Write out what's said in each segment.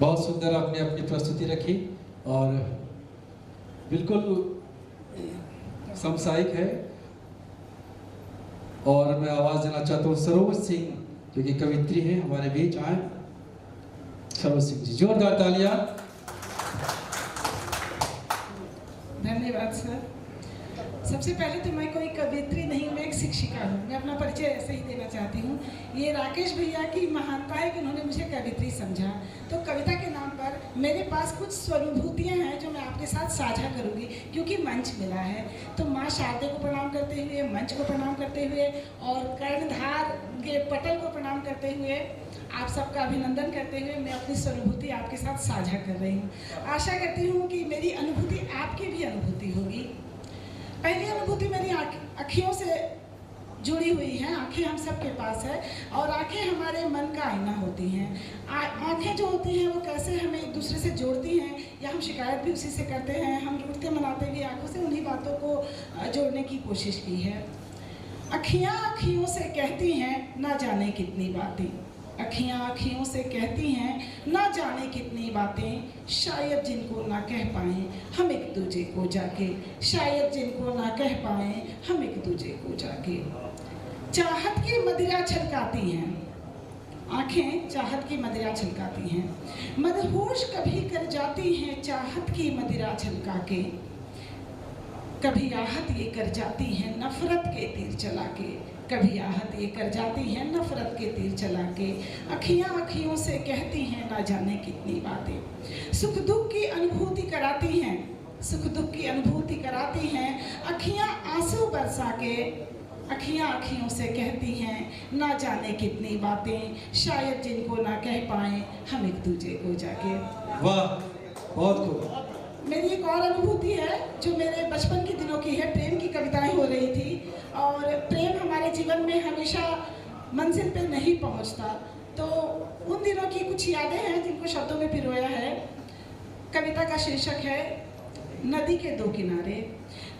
बहुत सुंदर आपने अपनी प्रस्तुति रखी और बिल्कुल समसामयिक है। और मैं आवाज देना चाहता हूँ सरोज सिंह जो कि कवित्री हैं, हमारे बीच आए। सरोज सिंह जी, जोरदार तालियां। धन्यवाद सर। सबसे पहले तो मैं कोई कवित्री नहीं, मैं एक शिक्षिका हूँ। मैं अपना परिचय ऐसे ही देना चाहती हूँ। ये राकेश भैया की महानता है कि उन्होंने मुझे कवित्री समझा। तो कविता के नाम पर मेरे पास कुछ स्वानुभूतियाँ हैं जो मैं आपके साथ साझा करूँगी, क्योंकि मंच मिला है। तो माँ शारदे को प्रणाम करते हुए, मंच को प्रणाम करते हुए और कर्णधार के पटल को प्रणाम करते हुए, आप सबका अभिनंदन करते हुए मैं अपनी स्वानुभूति आपके साथ साझा कर रही हूँ। आशा करती हूँ कि मेरी अनुभूति आपकी भी अनुभूति होगी। पहली अनुभूति मेरी आँखियों से जुड़ी हुई है। आँखें हम सबके पास है और आँखें हमारे मन का आईना होती हैं। आँखें जो होती हैं वो कैसे हमें एक दूसरे से जोड़ती हैं, या हम शिकायत भी उसी से करते हैं। हम रूठते मनाते भी आँखों से उन्हीं बातों को जोड़ने की कोशिश की है। अखियाँ अखियों से कहती हैं ना जाने कितनी बातें, अखियाँ अखियों से कहती हैं ना जाने कितनी बातें, शायद जिनको ना कह पाएँ हम एक दूजे को जाके, शायद जिनको ना कह पाएँ हम एक दूजे को जाके। चाहत की मदिरा छलकाती हैं, आँखें चाहत की मदिरा छलकाती हैं, मदहोश कभी कर जाती हैं चाहत की मदिरा छलका के, कभी आहत ये कर जाती हैं नफरत के तीर चला के, कभी आहत ये कर जाती हैं नफरत के तीर चला के। अखियाँ अखियों से कहती हैं ना जाने कितनी बातें, सुख दुख की अनुभूति कराती हैं, सुख दुख की अनुभूति कराती हैं। अखियाँ आंसू बरसा के, अखियाँ अखियों से कहती हैं ना जाने कितनी बातें, शायद जिनको ना कह पाएँ हम एक दूजे को जाके। वाह, बहुत खूब। मेरी एक और अनुभूति है जो मेरे बचपन के दिनों की है। प्रेम की कविताएं हो रही थी और प्रेम हमारे जीवन में हमेशा मंजिल पे नहीं पहुंचता, तो उन दिनों की कुछ यादें हैं जिनको शब्दों में पिरोया है। कविता का शीर्षक है नदी के दो किनारे।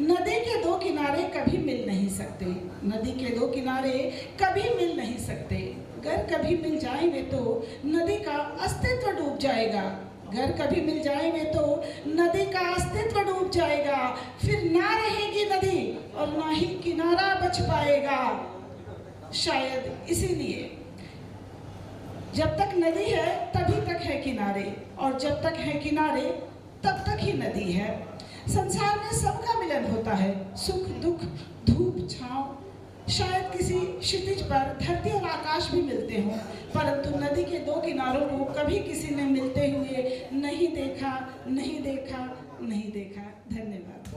नदी के दो किनारे कभी मिल नहीं सकते, नदी के दो किनारे कभी मिल नहीं सकते, अगर कभी मिल जाएंगे तो नदी का अस्तित्व डूब जाएगा, घर कभी मिल जाएंगे तो नदी का अस्तित्व डूब जाएगा, फिर ना रहेगी नदी और ना ही किनारा बच पाएगा। शायद इसीलिए जब तक नदी है तभी तक है किनारे, और जब तक है किनारे तब तक ही नदी है। संसार में सबका मिलन होता है, सुख दुख धूप छांव। शायद किसी क्षितिज पर धरती और आकाश भी मिलते हों, परंतु नदी के दो किनारों को कभी किसी ने मिलते हुए नहीं देखा, नहीं देखा, नहीं देखा। धन्यवाद।